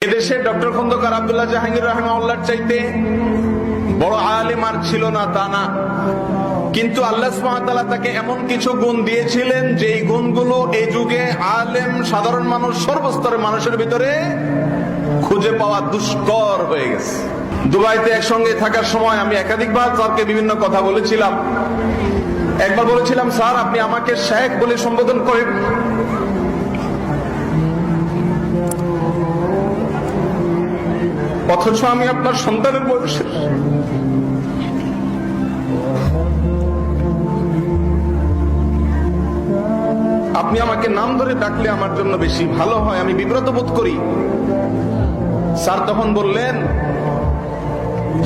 এদেশে ডক্টর খন্দকার আব্দুল্লাহ জাহাঙ্গীর রাহিমাহুল্লাহর চাইতে বড় আলেম আর ছিল না তা না, কিন্তু আল্লাহ সুবহানাহু ওয়া তাআলা তাকে এমন কিছু গুণ দিয়েছিলেন যেই গুণগুলো এই যুগে আলেম সাধারণ মানুষ সর্বস্তরের মানুষের ভিতরে খুঁজে পাওয়া দুষ্কর হয়ে গেছে। দুবাইতে একসঙ্গে থাকার সময় আমি একাধিকবার স্যারকে বিভিন্ন কথা বলেছিলাম। একবার বলেছিলাম, স্যার আপনি আমাকে শেখ বলে সম্বোধন করেন, অথচ আমি আপনার সন্তানের বয়সের। আপনি আমাকে নাম ধরে ডাকলে আমার জন্য বেশি ভালো হয়, আমি বিব্রত বোধ করি। স্যার তখন বললেন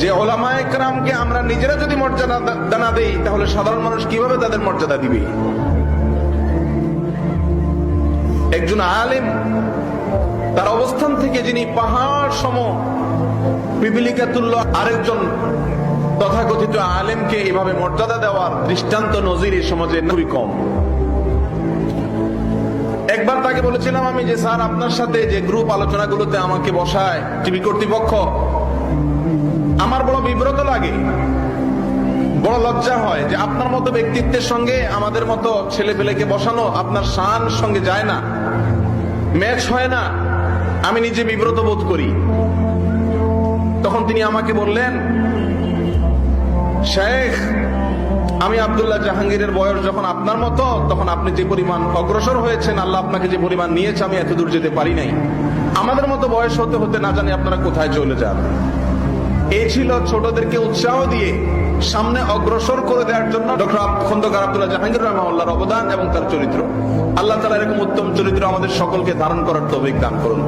যে উলামায়ে কেরামকে আমরা নিজেরা যদি মর্যাদা না দেই তাহলে সাধারণ মানুষ কিভাবে তাদের মর্যাদা দিবে? একজন আলেম তার অবস্থান থেকে যিনি পাহাড় সম পিপিলিকা তুল্য, আরেকজন তথাকথিত আলেমকে এভাবে মর্যাদা দেওয়ার দৃষ্টান্ত নজির এই সমাজে খুবই কম। একবার তাকে বলেছিলাম আমি যে স্যার আপনার সাথে যে গ্রুপ আলোচনাগুলোতে আমাকে বসায় টিভি কর্তৃপক্ষ, আমার বড় বিব্রত লাগে, বড় লজ্জা হয় যে আপনার মতো ব্যক্তিত্বের সঙ্গে আমাদের মতো ছেলে পেলেকে বসানো আপনার শান সঙ্গে যায় না, ম্যাচ হয় না, আমি নিজে বিব্রত বোধ করি। তখন তিনি আমাকে বললেন, শেখ আমি আব্দুল্লাহ জাহাঙ্গীরের বয়স যখন আপনার মতো, তখন আপনি যে পরিমাণ অগ্রসর হয়েছেন, আল্লাহ আপনাকে যে পরিমাণ নিয়েছে আমি এত দূর যেতে পারি নাই। আমাদের মতো বয়স হতে হতে না জানি আপনারা কোথায় চলে যান। এই ছিল ছোটদেরকে উৎসাহ দিয়ে সামনে অগ্রসর করে দেওয়ার জন্য ডক্টর খন্দকার আব্দুল্লাহ জাহাঙ্গীর রাহিমাহুল্লাহর অবদান এবং তার চরিত্র। আল্লাহ তাআলা এরকম উত্তম চরিত্র আমাদের সকলকে ধারণ করার তৌফিক দান করুন।